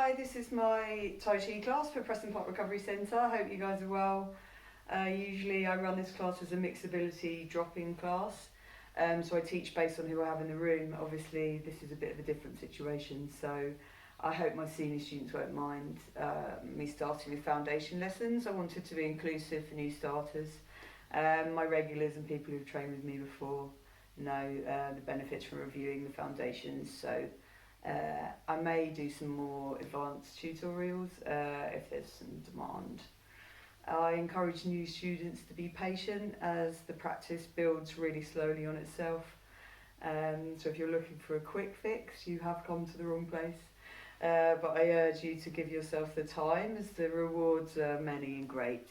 Hi, this is my Tai Chi class for Preston Park Recovery Centre. I hope you guys are well. Usually I run this class as a mixability drop-in class, so I teach based on who I have in the room. Obviously this is a bit of a different situation, so I hope my senior students won't mind me starting with foundation lessons. I wanted to be inclusive for new starters. My regulars and people who've trained with me before know the benefits from reviewing the foundations, so I may do some more advanced tutorials if there's some demand. I encourage new students to be patient as the practice builds really slowly on itself. So if you're looking for a quick fix, you have come to the wrong place. But I urge you to give yourself the time, as the rewards are many and great.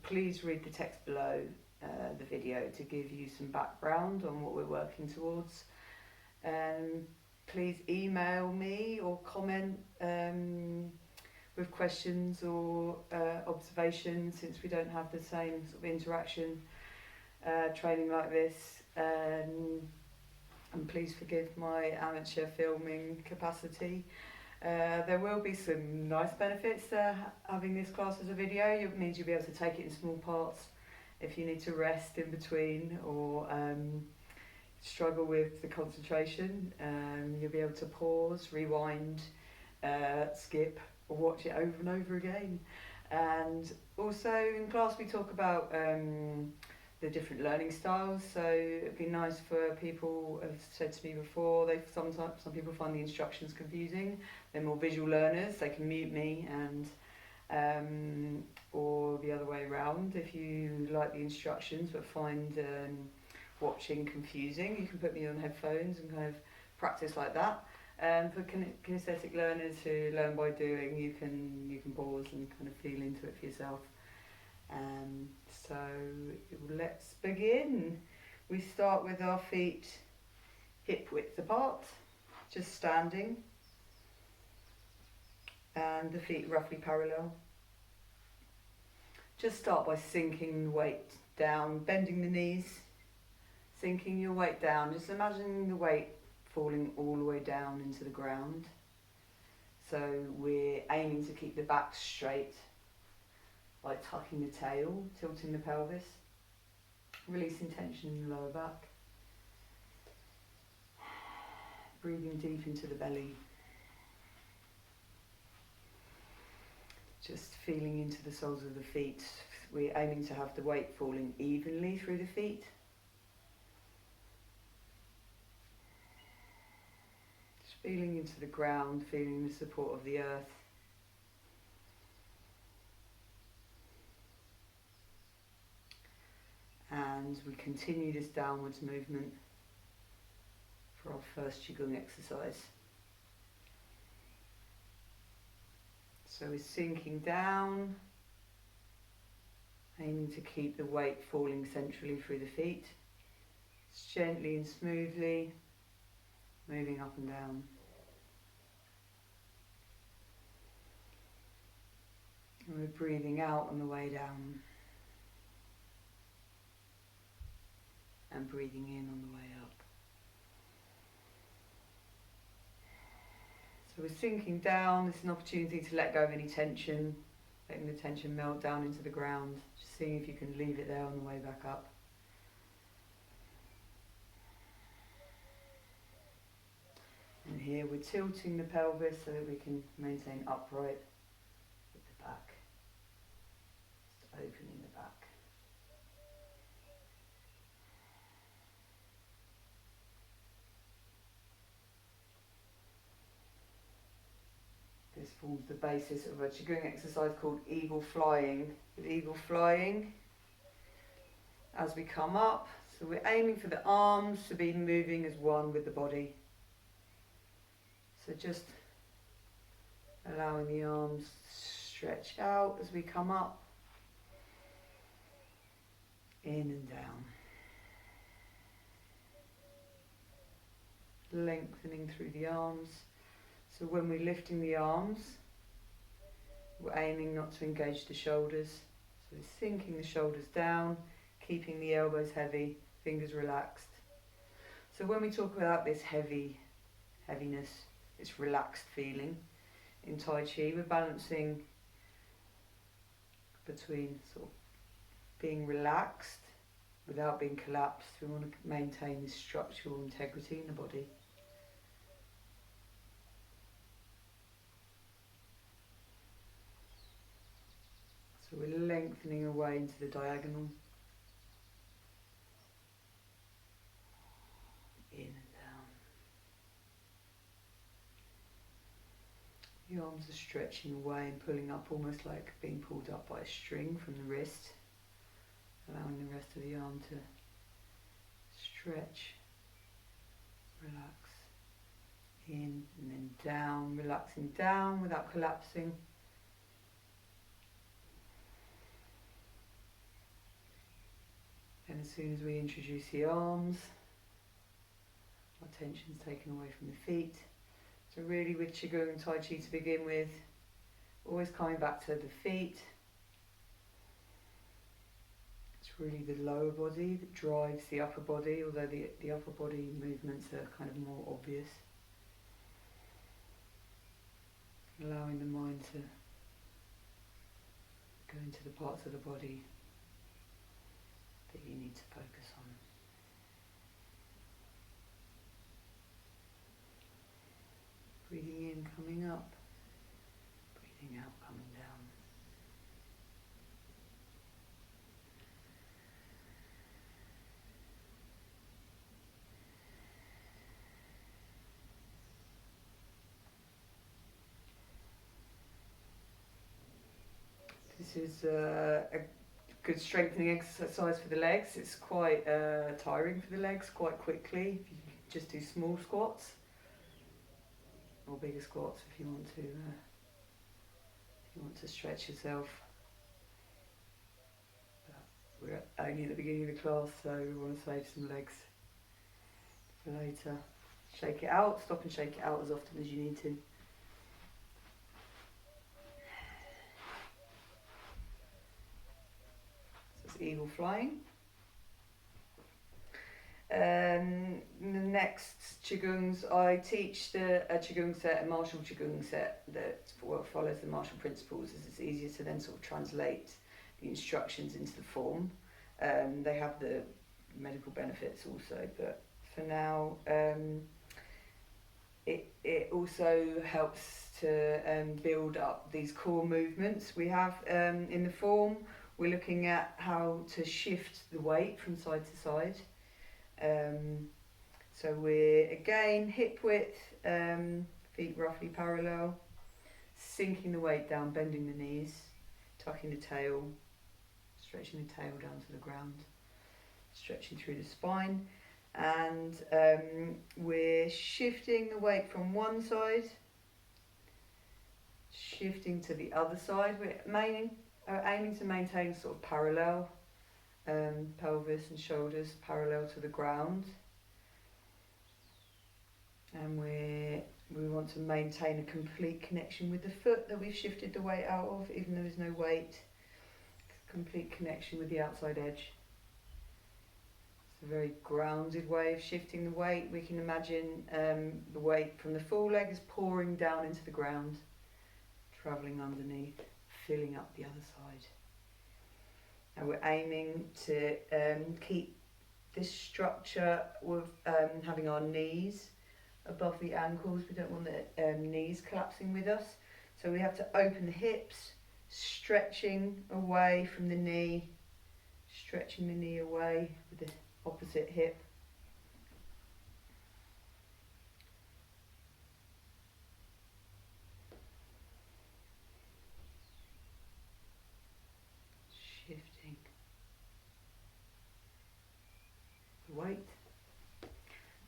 Please read the text below the video to give you some background on what we're working towards. Please email me or comment with questions or observations, since we don't have the same sort of interaction training like this. And please forgive my amateur filming capacity. There will be some nice benefits to having this class as a video. It means you'll be able to take it in small parts if you need to rest in between or struggle with the concentration. You'll be able to pause, rewind, skip, or watch it over and over again. And also in class we talk about the different learning styles, so it'd be nice for people, as said to me before, some people find the instructions confusing. They're more visual learners, they can mute me, and or the other way around. If you like the instructions but find watching confusing, you can put me on headphones and kind of practice like that. For kinesthetic learners who learn by doing, you can pause and kind of feel into it for yourself. So let's begin. We start with our feet hip width apart, just standing, and the feet roughly parallel. Just start by sinking the weight down, bending the knees, sinking your weight down, just imagining the weight falling all the way down into the ground. So we're aiming to keep the back straight by tucking the tail, tilting the pelvis, releasing tension in the lower back, breathing deep into the belly, just feeling into the soles of the feet. We're aiming to have the weight falling evenly through the feet. Feeling into the ground, feeling the support of the earth. And we continue this downwards movement for our first qigong exercise. So we're sinking down, aiming to keep the weight falling centrally through the feet. Just gently and smoothly moving up and down. And we're breathing out on the way down and breathing in on the way up. So we're sinking down. This is an opportunity to let go of any tension, letting the tension melt down into the ground. Just seeing if you can leave it there on the way back up. And here we're tilting the pelvis so that we can maintain upright with the back. Just opening the back. This forms the basis of a qigong exercise called eagle flying. With eagle flying, as we come up, so we're aiming for the arms to be moving as one with the body. So just allowing the arms to stretch out as we come up, in and down. Lengthening through the arms. So when we're lifting the arms, we're aiming not to engage the shoulders. So we're sinking the shoulders down, keeping the elbows heavy, fingers relaxed. So when we talk about this heaviness, this relaxed feeling, in Tai Chi, we're balancing between sort of being relaxed without being collapsed. We want to maintain this structural integrity in the body. So we're lengthening away into the diagonal. In and down. The arms are stretching away and pulling up, almost like being pulled up by a string from the wrist, allowing the rest of the arm to stretch, relax, in and then down, relaxing down without collapsing. And as soon as we introduce the arms, our tension's taken away from the feet. So really with qigong and Tai Chi to begin with, always coming back to the feet. It's really the lower body that drives the upper body, although the upper body movements are kind of more obvious. Allowing the mind to go into the parts of the body that you need to focus on. Breathing in, coming up. Breathing out, coming down. This is a good strengthening exercise for the legs. It's quite tiring for the legs quite quickly. If you just do small squats, or bigger squats if you want to stretch yourself. But we're only at the beginning of the class, so we want to save some legs for later. Shake it out, stop and shake it out as often as you need to. So it's eagle flying. The next qigongs, I teach a qigong set, a martial qigong set that follows the martial principles, as it's easier to then sort of translate the instructions into the form. They have the medical benefits also, but for now it also helps to build up these core movements. We have in the form, we're looking at how to shift the weight from side to side. So we're again hip width, feet roughly parallel, sinking the weight down, bending the knees, tucking the tail, stretching the tail down to the ground, stretching through the spine, and we're shifting the weight from one side, shifting to the other side. We're aiming to maintain sort of parallel, pelvis and shoulders parallel to the ground. And we want to maintain a complete connection with the foot that we've shifted the weight out of, even though there's no weight. Complete connection with the outside edge. It's a very grounded way of shifting the weight. We can imagine the weight from the full leg is pouring down into the ground, travelling underneath, filling up the other side. And we're aiming to keep this structure with having our knees above the ankles. We don't want the knees collapsing with us. So we have to open the hips, stretching away from the knee, stretching the knee away with the opposite hip. Shifting the weight.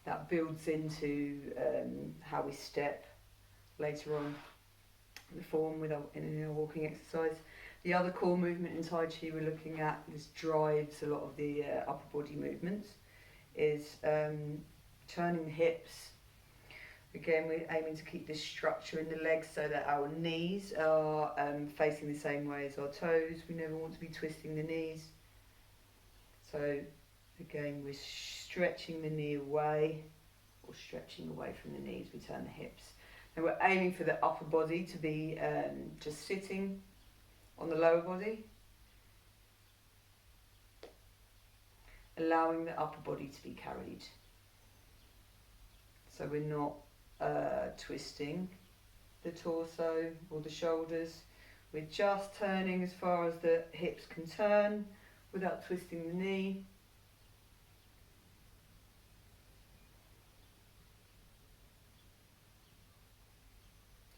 That builds into how we step later on in the form in a walking exercise. The other core movement in Tai Chi we're looking at, this drives a lot of the upper body movements, is turning the hips. Again, we're aiming to keep this structure in the legs so that our knees are facing the same way as our toes. We never want to be twisting the knees. So again, we're stretching the knee away, or stretching away from the knees. We turn the hips. And we're aiming for the upper body to be just sitting on the lower body, allowing the upper body to be carried. So we're not twisting the torso or the shoulders. We're just turning as far as the hips can turn without twisting the knee.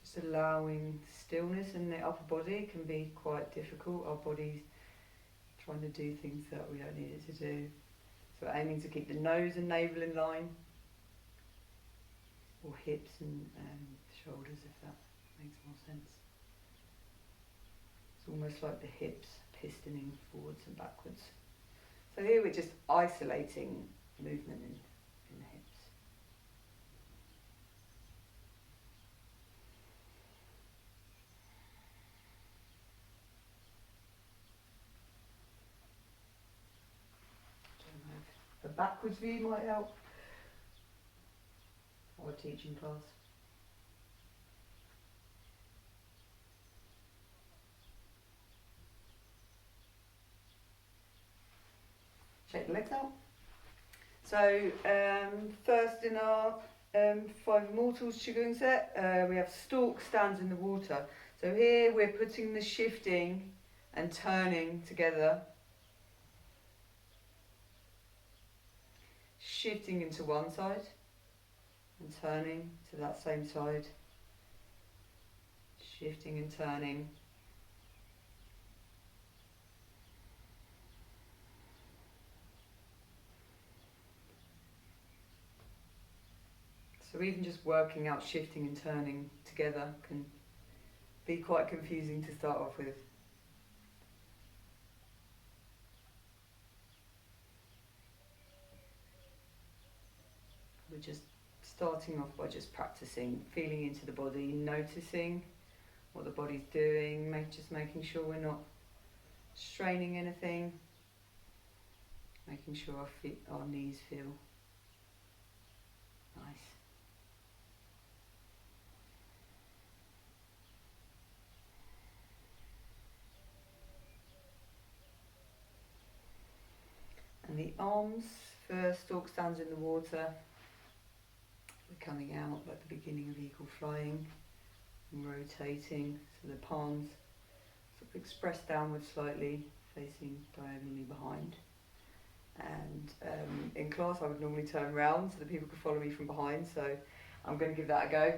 Just allowing stillness in the upper body can be quite difficult. Our body's trying to do things that we don't need it to do. So we're aiming to keep the nose and navel in line, or hips and shoulders, if that makes more sense. It's almost like the hips pistoning forwards and backwards. So here we're just isolating movement in the hips. A backwards view might help, or a teaching class. Check the legs out. So first in our 5 Immortals qigong set, we have Stalk stands in the water. So here we're putting the shifting and turning together. Shifting into one side and turning to that same side. Shifting and turning. So even just working out shifting and turning together can be quite confusing to start off with. We're just starting off by just practicing, feeling into the body, noticing what the body's doing, just making sure we're not straining anything, making sure our knees feel nice. And the arms for Stalk stands in the water. We're coming out like the beginning of eagle flying and rotating, so the palms sort of express downwards slightly, facing diagonally behind. And in class I would normally turn round so that people could follow me from behind, so I'm going to give that a go.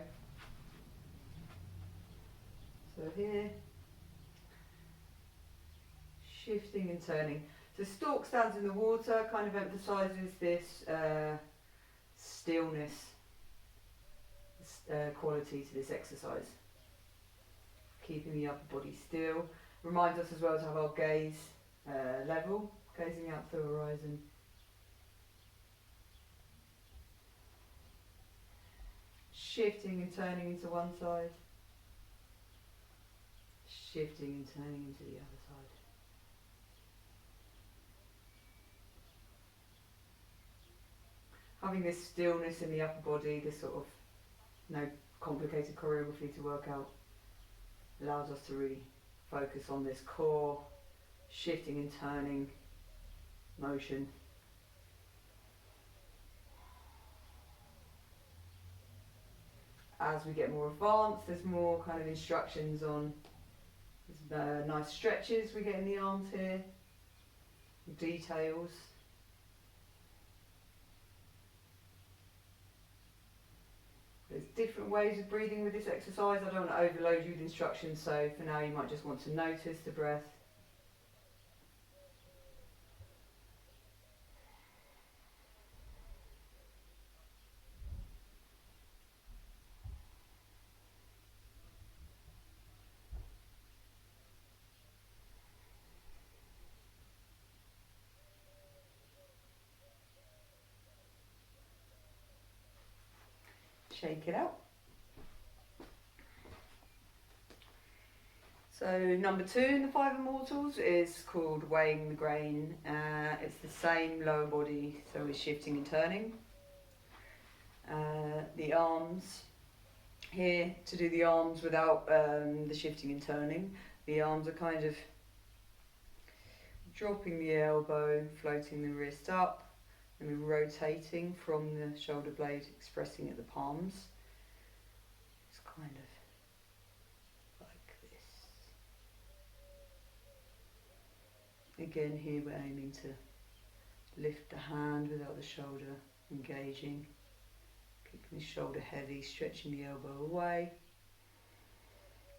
So here, shifting and turning. So Stalk stands in the water kind of emphasises this stillness quality to this exercise. Keeping the upper body still. Reminds us as well to have our gaze level, gazing out to the horizon. Shifting and turning into one side. Shifting and turning into the other side. Having this stillness in the upper body, this sort of no complicated choreography to work out, allows us to really focus on this core shifting and turning motion. As we get more advanced, there's more kind of instructions on nice stretches we get in the arms here, details. There's different ways of breathing with this exercise. I don't want to overload you with instructions, so for now you might just want to notice the breath. Shake it out. So number 2 in the 5 Immortals is called Weighing the Grain. It's the same lower body, so we're shifting and turning. The arms here to do the arms without the shifting and turning. The arms are kind of dropping the elbow, floating the wrist up, and we're rotating from the shoulder blade, expressing at the palms. It's kind of like this. Again, here we're aiming to lift the hand without the shoulder engaging. Keeping the shoulder heavy, stretching the elbow away.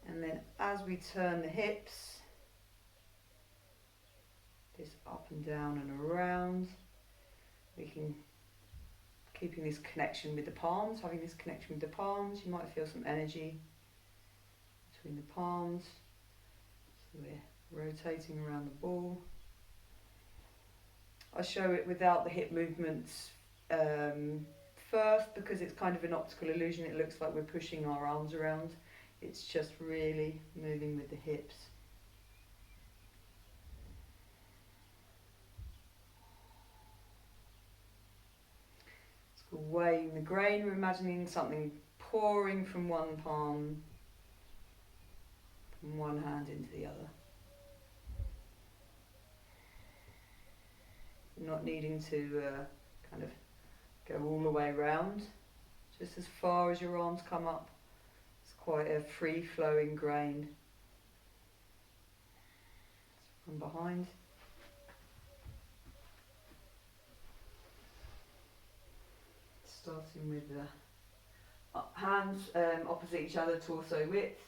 And then as we turn the hips, this up and down and around, we can, keeping this connection with the palms, having this connection with the palms, you might feel some energy between the palms. So we're rotating around the ball. I show it without the hip movements first because it's kind of an optical illusion. It looks like we're pushing our arms around. It's just really moving with the hips. It's called weighing the grain. We're imagining something pouring from one palm, from one hand into the other. Not needing to kind of go all the way around, just as far as your arms come up. It's quite a free-flowing grain. From behind. Starting with the hands opposite each other, torso width.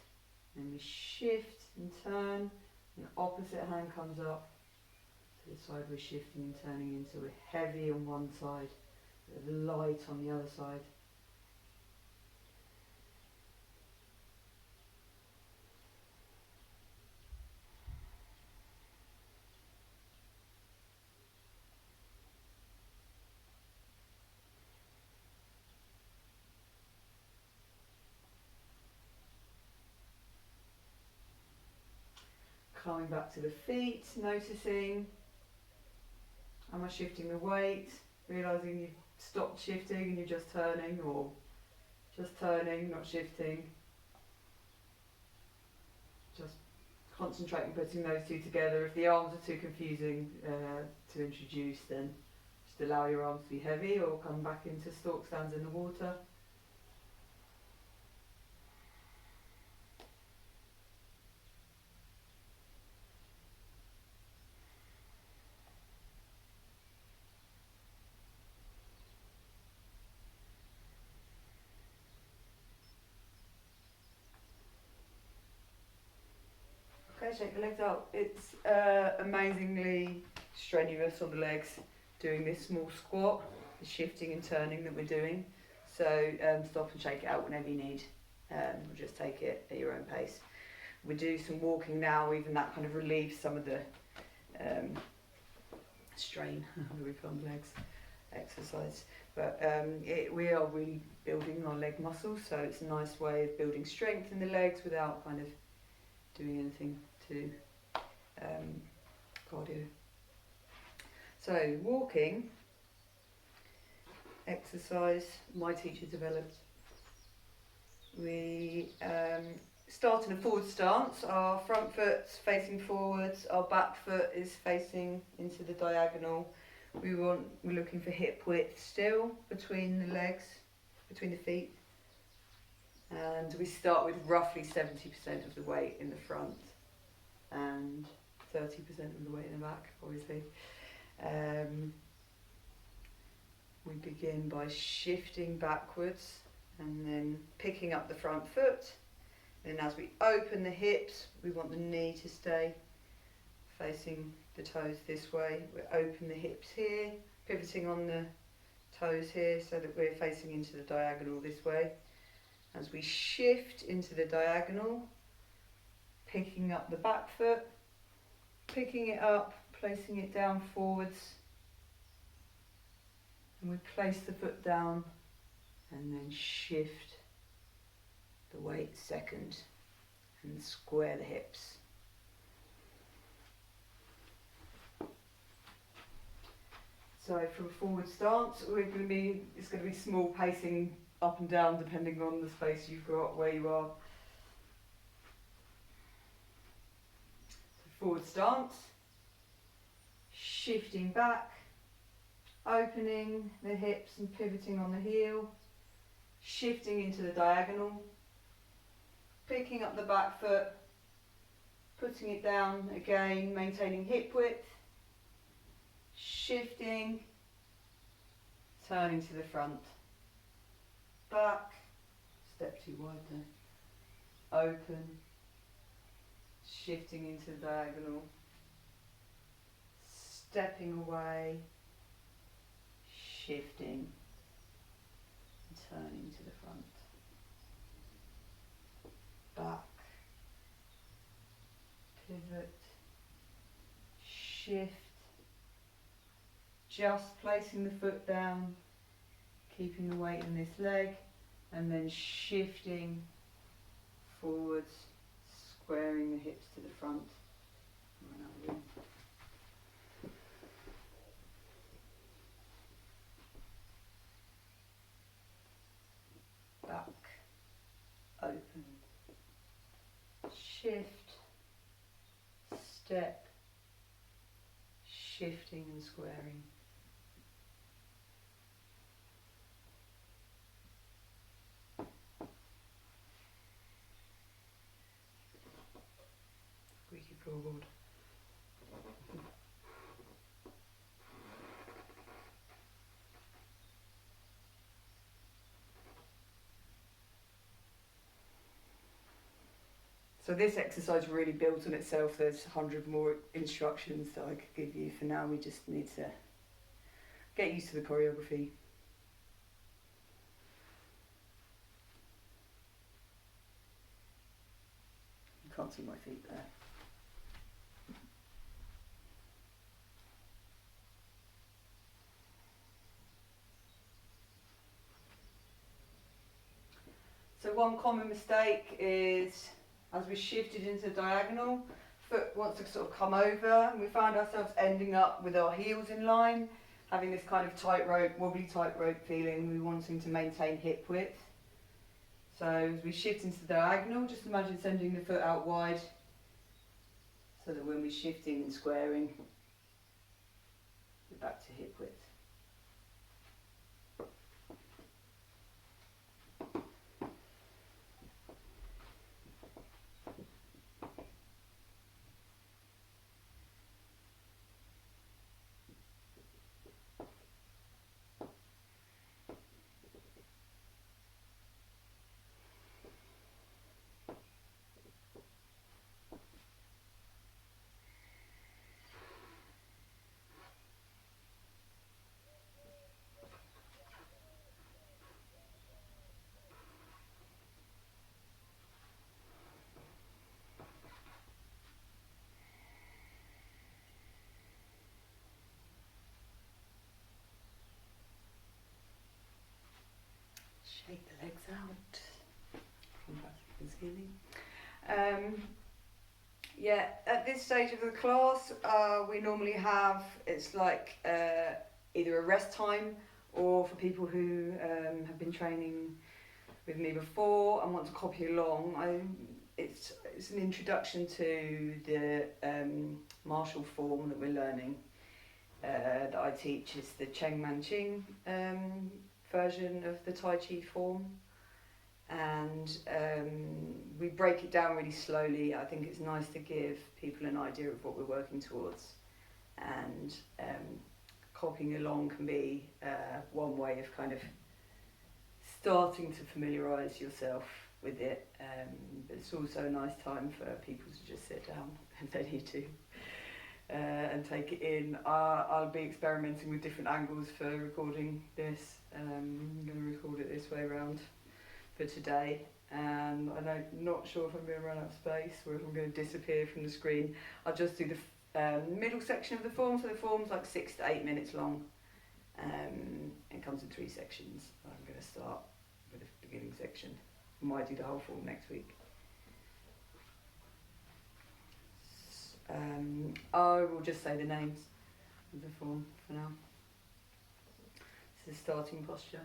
And we shift and turn, and the opposite hand comes up to the side we're shifting and turning into. We're heavy on one side, light on the other side. Coming back to the feet, noticing, am I shifting the weight, realising you've stopped shifting and you're just turning, or just turning, not shifting. Just concentrating putting those two together. If the arms are too confusing to introduce, then just allow your arms to be heavy or come back into stalk stands in the water. Okay, shake the legs out. It's amazingly strenuous on the legs doing this small squat, the shifting and turning that we're doing. So stop and shake it out whenever you need. Or just take it at your own pace. We do some walking now, even that kind of relieves some of the strain that we've got on the legs exercise. But we are really building our leg muscles, so it's a nice way of building strength in the legs without kind of doing anything to cardio. So walking exercise my teacher developed. We start in a forward stance. Our front foot's facing forwards, our back foot is facing into the diagonal. We're looking for hip width still between the legs, between the feet. And we start with roughly 70% of the weight in the front and 30% of the weight in the back, obviously. We begin by shifting backwards and then picking up the front foot. And as we open the hips, we want the knee to stay facing the toes this way. We open the hips here, pivoting on the toes here so that we're facing into the diagonal this way. As we shift into the diagonal, picking up the back foot, picking it up, placing it down forwards, and we place the foot down and then shift the weight second and square the hips. So from a forward stance, it's going to be small pacing up and down depending on the space you've got, where you are. Forward stance, shifting back, opening the hips and pivoting on the heel, shifting into the diagonal, picking up the back foot, putting it down again, maintaining hip width, shifting, turning to the front, back, step too wide there, open, shifting into the diagonal, stepping away, shifting, turning to the front, back, pivot, shift, just placing the foot down, keeping the weight in this leg, and then shifting forwards, squaring the hips to the front. Back, open, shift, step, shifting and squaring. Squeaky floorboard. So this exercise really builds on itself. There's 100 more instructions that I could give you. For now, we just need to get used to the choreography. You can't see my feet there. So one common mistake is, as we shifted into diagonal, foot wants to sort of come over, and we find ourselves ending up with our heels in line, having this kind of tightrope, wobbly tightrope feeling. We're wanting to maintain hip width. So as we shift into diagonal, just imagine sending the foot out wide, so that when we're shifting and squaring, we're back to hip width. Shake the legs out. Come back to the ceiling. Yeah, at this stage of the class, we normally have, it's like either a rest time, or for people who have been training with me before and want to copy along, it's an introduction to the martial form that we're learning that I teach. It's the Cheng Man Ching version of the Tai Chi form, and we break it down really slowly. I think it's nice to give people an idea of what we're working towards, and copying along can be one way of kind of starting to familiarise yourself with it, but it's also a nice time for people to just sit down if they need to and take it in. I'll be experimenting with different angles for recording this. I'm going to record it this way around for today, and I'm not sure if I'm going to run out of space or if I'm going to disappear from the screen. I'll just do the middle section of the form. So the form's like 6 to 8 minutes long. It comes in 3 sections. I'm going to start with the beginning section. I might do the whole form next week. I will just say the names of the form for now. This is starting posture.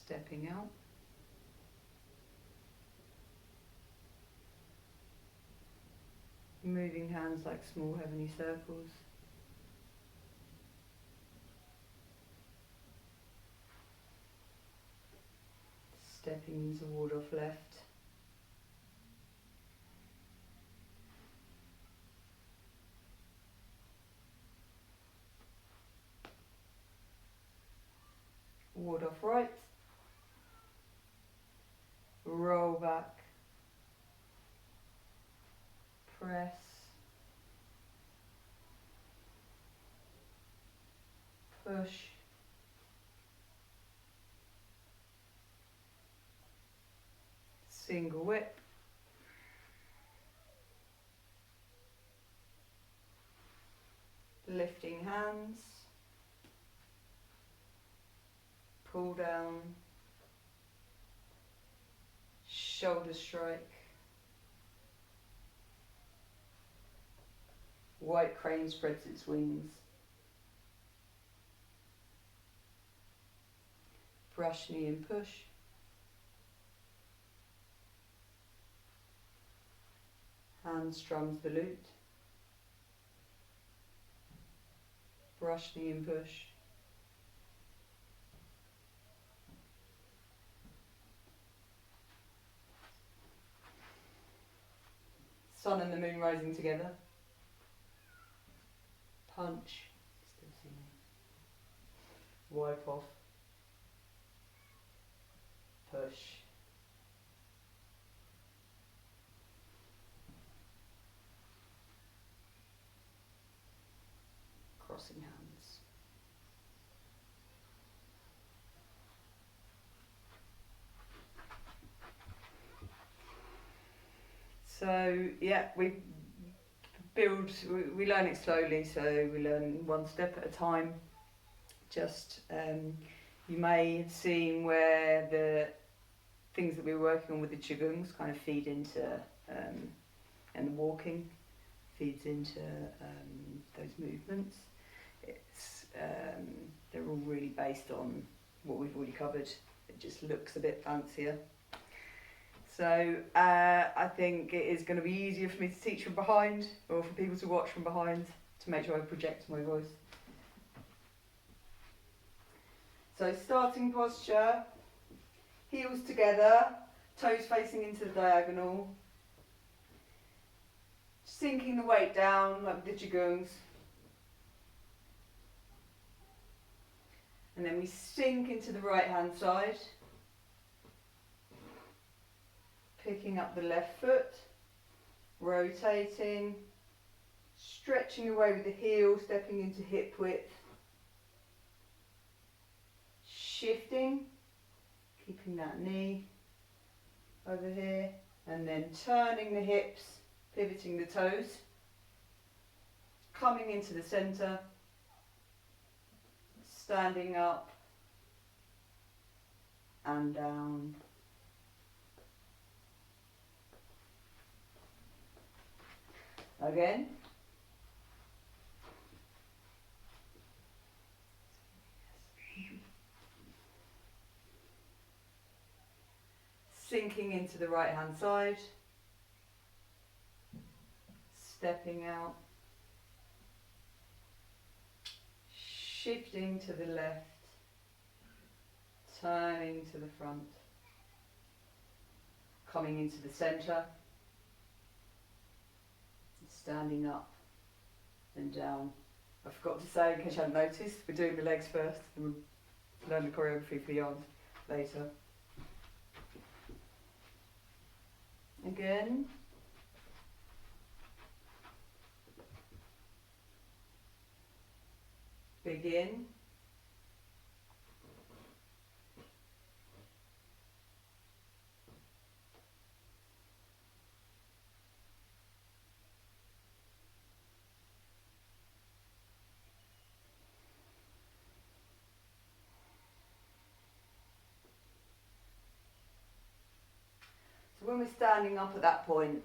stepping out. Moving hands like small heavenly circles. Stepping into ward off left. Ward off right. Roll back. Press. Push. Single whip. Lifting hands. Pull down. Shoulder strike. White crane spreads its wings. Brush knee and push. Hand strums the lute. Brush knee and push. Sun and the moon rising together. Punch. Still singing. Wipe off. Push. Crossing hands. So yeah, we learn it slowly, so we learn one step at a time. Just you may have seen where the things that we were working on with the qigongs kind of feed into, and the walking feeds into those movements. It's they're all really based on what we've already covered. It just looks a bit fancier. So I think it is going to be easier for me to teach from behind, or for people to watch from behind, to make sure I project my voice. So starting posture, heels together, toes facing into the diagonal, sinking the weight down like the qigongs. And then we sink into the right hand side, picking up the left foot, rotating, stretching away with the heel, stepping into hip width, shifting, keeping that knee over here, and then turning the hips, pivoting the toes, coming into the centre, standing up and down. Again. Sinking into the right hand side, stepping out, shifting to the left, turning to the front, coming into the centre, standing up and down. I forgot to say, in case you hadn't noticed, we're doing the legs first and we'll learn the choreography for the arms later. Again. Begin. So when we're standing up at that point,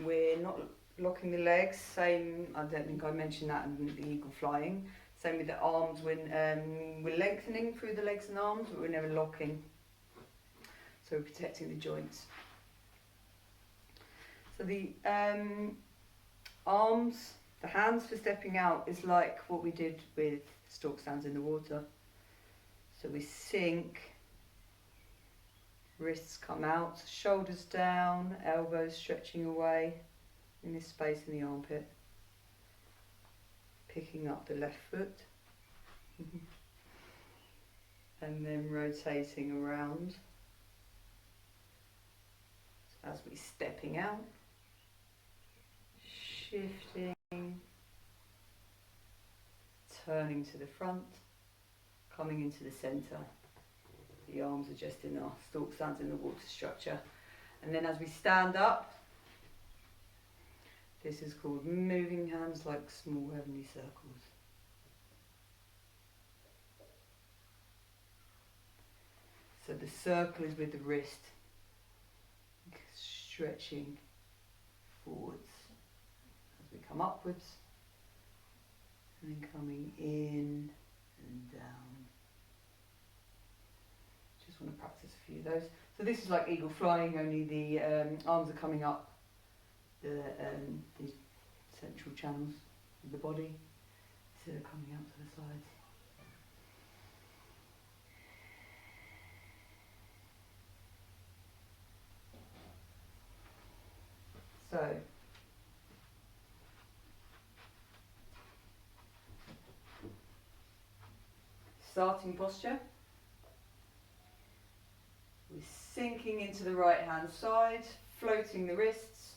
we're not locking the legs. Same, I don't think I mentioned that in the eagle flying. Same with the arms, when we're lengthening through the legs and arms, but we're never locking. So we're protecting the joints. So the arms, the hands for stepping out is like what we did with stalk stands in the water. So we sink, wrists come out, shoulders down, elbows stretching away in this space in the armpit. Picking up the left foot. And then rotating around as we're stepping out. Shifting, turning to the front, coming into the centre. The arms are just in our stalk stands in the water structure. And then as we stand up, this is called moving hands like small heavenly circles. So the circle is with the wrist, stretching forwards as we come upwards, and then coming in and down. Just want to practice a few of those. So this is like eagle flying, only the arms are coming up these central channels of the body instead of coming out to the sides. So starting posture. We're sinking into the right hand side, floating the wrists.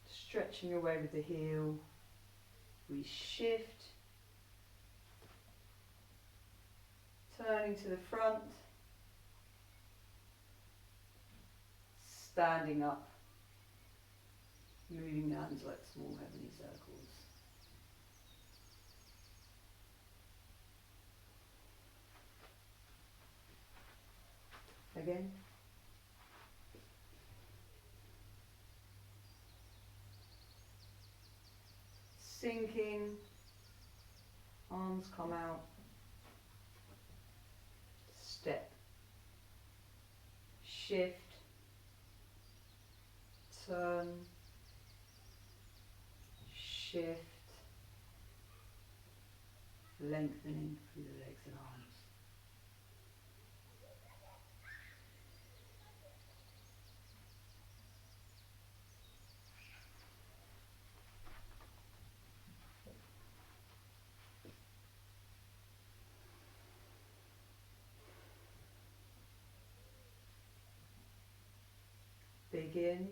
Stretching away with the heel. We shift. Turning to the front. Standing up. Moving hands like small heavenly circles. Again. Sinking, arms come out, step, shift, turn, shift, lengthening through the legs and arms. Begin.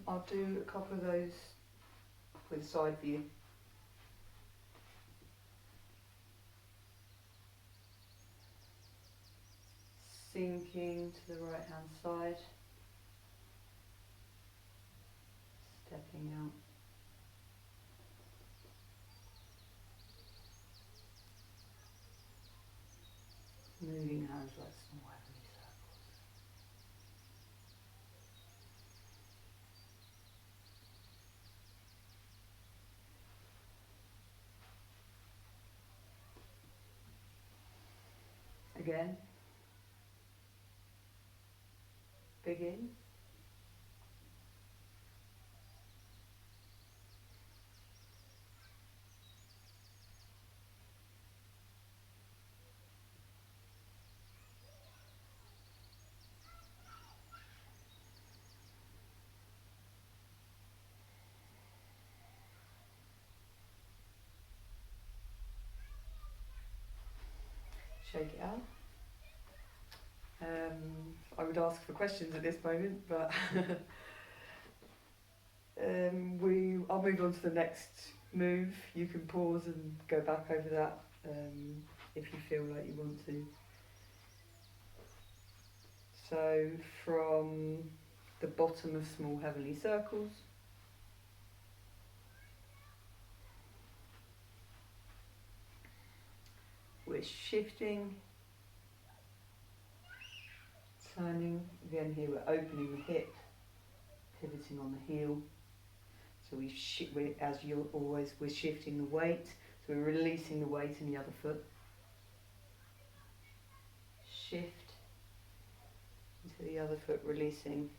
I'll do a couple of those with side view. Sinking to the right hand side, stepping out. Moving hands like small heavenly circles. Again. Begin. Shake it out. I would ask for questions at this moment, but I'll move on to the next move, you can pause and go back over that if you feel like you want to. So from the bottom of small heavenly circles, we're shifting, turning. Again here we're opening the hip, pivoting on the heel. So as you're always, we're shifting the weight. So we're releasing the weight in the other foot. Shift into the other foot, releasing.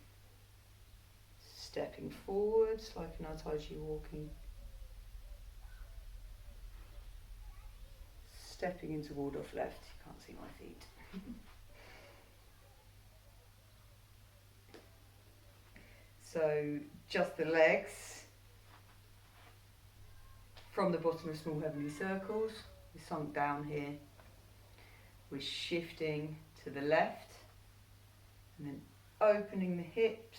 Stepping forwards like in our Tai Chi walking. Stepping into Waldorf left. You can't see my feet. So just the legs. From the bottom of small heavenly circles, we sunk down here. We're shifting to the left and then opening the hips,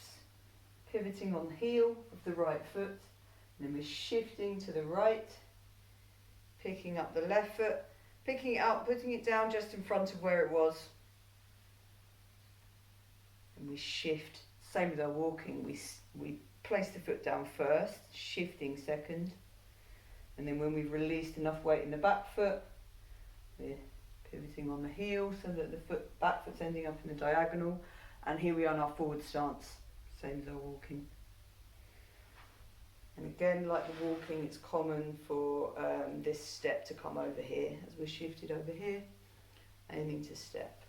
pivoting on the heel of the right foot, and then we're shifting to the right, picking up the left foot, picking it up, putting it down just in front of where it was, and we shift. Same with our walking, we place the foot down first, shifting second. And then when we've released enough weight in the back foot, we're pivoting on the heel so that the back foot's ending up in the diagonal. And here we are in our forward stance, same as our walking. And again, like the walking, it's common for this step to come over here. As we're shifted over here, aiming to step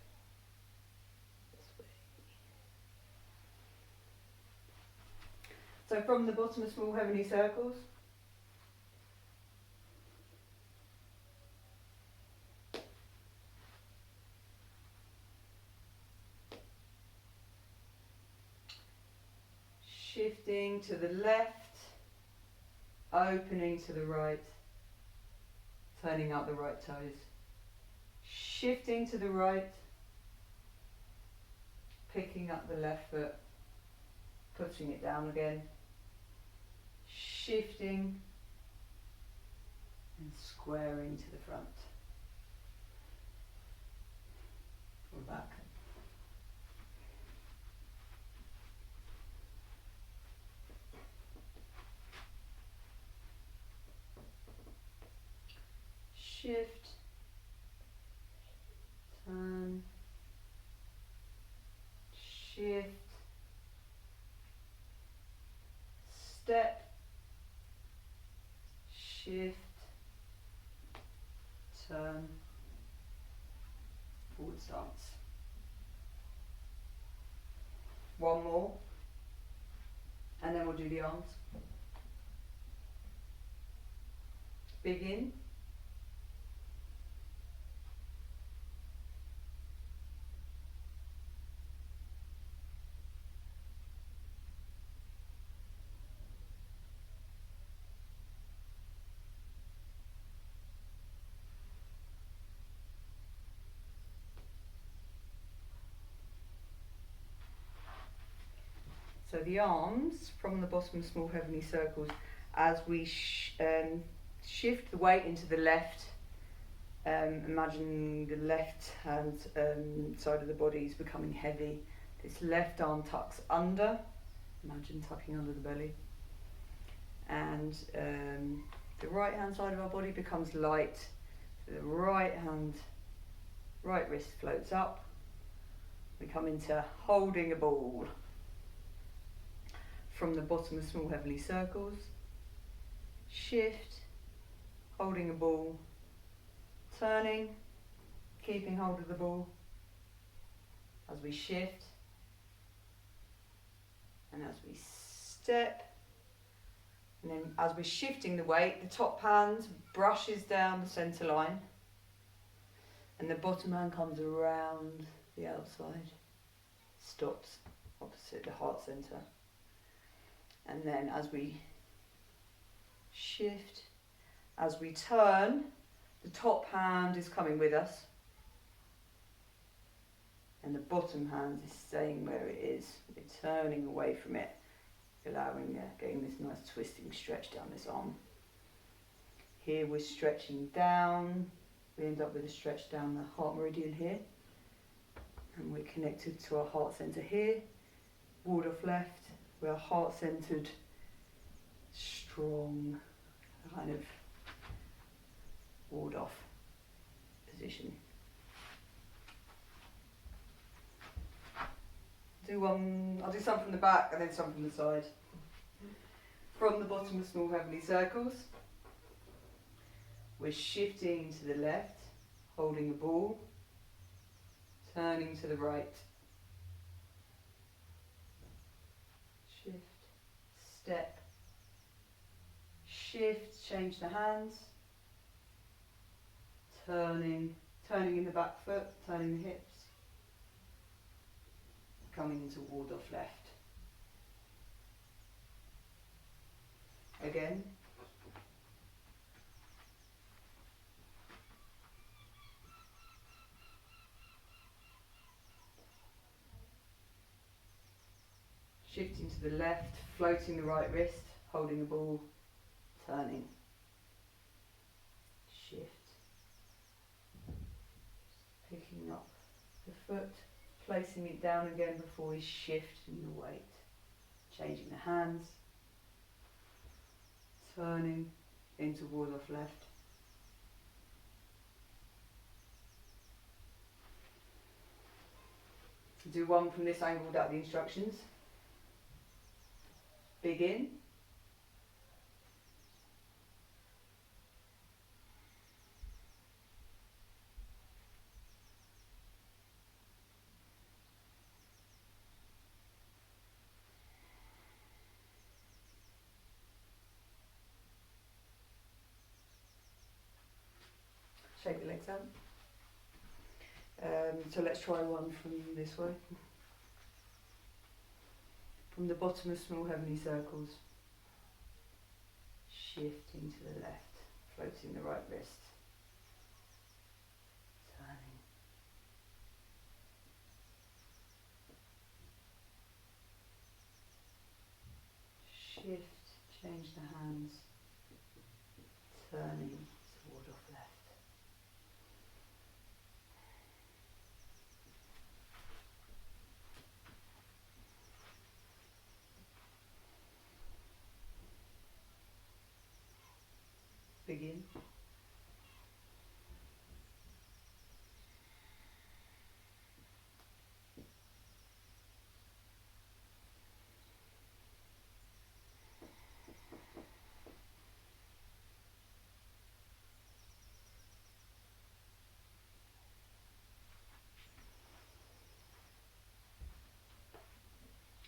this way. So from the bottom of small heavenly circles, shifting to the left, opening to the right, turning out the right toes. Shifting to the right, picking up the left foot, putting it down again. Shifting and squaring to the front. Or back. Shift, turn, shift, step, shift, turn, forward stance. One more, and then we'll do the arms. Begin. So the arms from the bottom of small heavenly circles, as we shift the weight into the left, imagine the left hand side of the body is becoming heavy. This left arm tucks under, imagine tucking under the belly. And the right hand side of our body becomes light. So the right wrist floats up. We come into holding a ball. From the bottom of small heavenly circles, shift, holding a ball, turning, keeping hold of the ball as we shift, and as we step, and then as we're shifting the weight, the top hand brushes down the centre line and the bottom hand comes around the outside, stops opposite the heart centre. And then as we shift, as we turn, the top hand is coming with us and the bottom hand is staying where it is. We're turning away from it, allowing, getting this nice twisting stretch down this arm. Here we're stretching down. We end up with a stretch down the heart meridian here. And we're connected to our heart centre here. Ward off left. We're heart centred, strong, kind of ward off position. I'll do some from the back and then some from the side. From the bottom of small heavenly circles, we're shifting to the left, holding a ball, turning to the right. Shift, step, shift, change the hands, turning in the back foot, turning the hips, coming into ward off left. Again. Shifting to the left, floating the right wrist, holding the ball, turning. Shift. Picking up the foot, placing it down again before we shift in the weight. Changing the hands, turning into ward off left. Do one from this angle without the instructions. Begin. Shake the legs out. So let's try one from this way. From the bottom of small heavenly circles, shifting to the left, floating the right wrist, turning. Shift, change the hands, turning toward off left. Begin.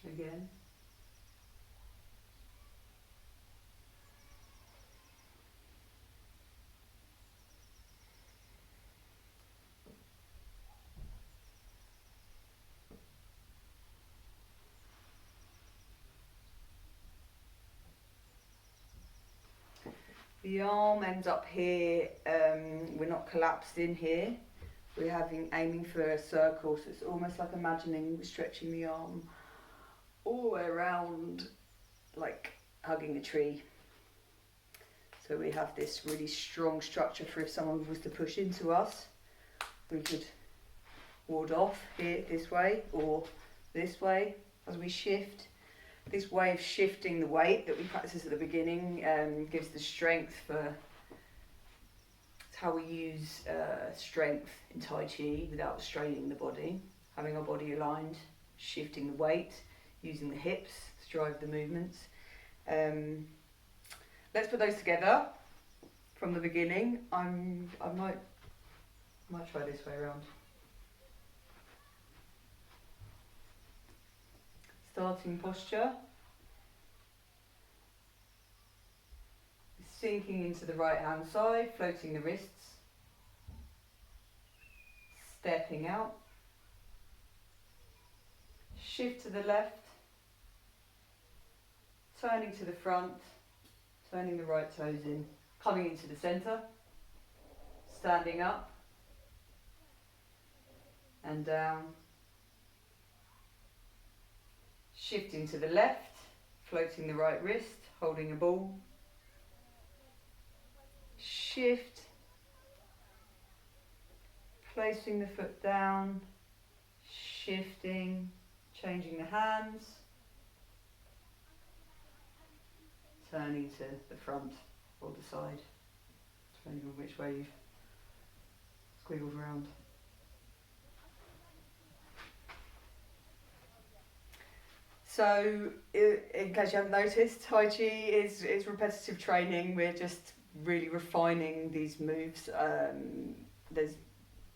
Again. The arm ends up here, we're not collapsed in here, we're aiming for a circle, so it's almost like imagining we're stretching the arm all the way around, like hugging a tree. So we have this really strong structure for if someone was to push into us, we could ward off here this way or this way as we shift. This way of shifting the weight that we practice at the beginning gives the strength for, it's how we use strength in Tai Chi without straining the body, having our body aligned, shifting the weight, using the hips to drive the movements. Let's put those together from the beginning. I might try this way around. Starting posture. Sinking into the right hand side, floating the wrists. Stepping out. Shift to the left. Turning to the front. Turning the right toes in. Coming into the centre. Standing up. And down. Shifting to the left, floating the right wrist, holding a ball. shift, placing the foot down, shifting, changing the hands, turning to the front or the side, depending on which way you've squiggled around. So, in case you haven't noticed, Tai Chi is repetitive training. We're just really refining these moves. There's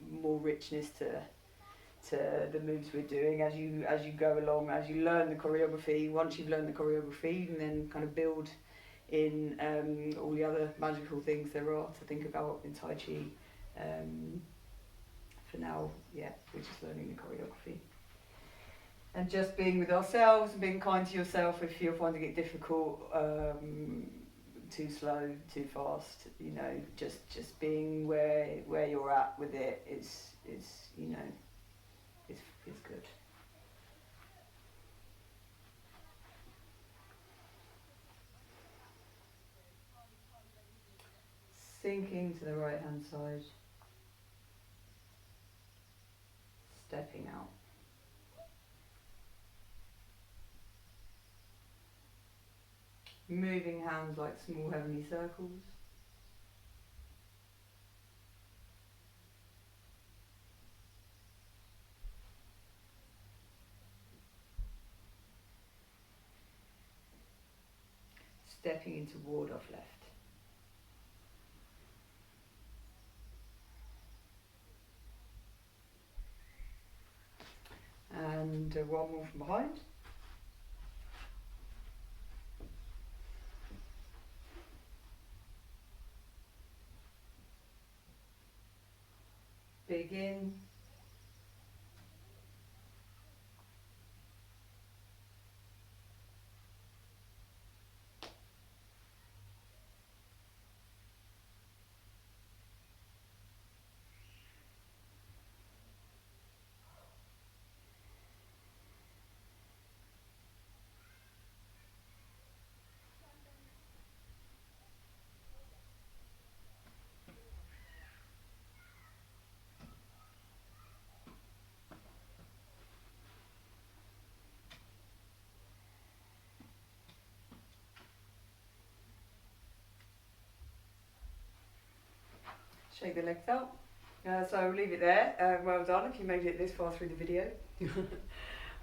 more richness to the moves we're doing as you go along, as you learn the choreography. Once you've learned the choreography, you can then kind of build in all the other magical things there are to think about in Tai Chi. For now, yeah, we're just learning the choreography. And just being with ourselves and being kind to yourself if you're finding it difficult, too slow, too fast, you know, just being where you're at with it is you know, is good. Sinking to the right hand side, stepping out. Moving hands like small heavenly circles. Stepping into ward off left. And one more from behind. Big in. Shake the legs out. So I'll leave it there. Well done if you made it this far through the video.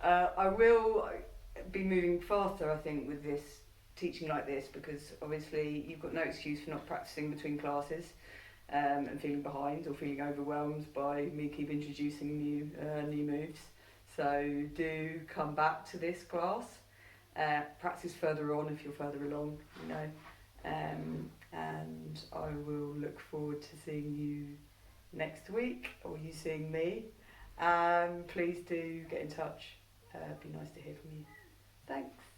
I will be moving faster, I think, with this teaching like this, because obviously you've got no excuse for not practicing between classes and feeling behind or feeling overwhelmed by me keep introducing new moves. So do come back to this class. Practice further on if you're further along, you know. And I will look forward to seeing you next week, or you seeing me. Please do get in touch. It'd be nice to hear from you. Thanks.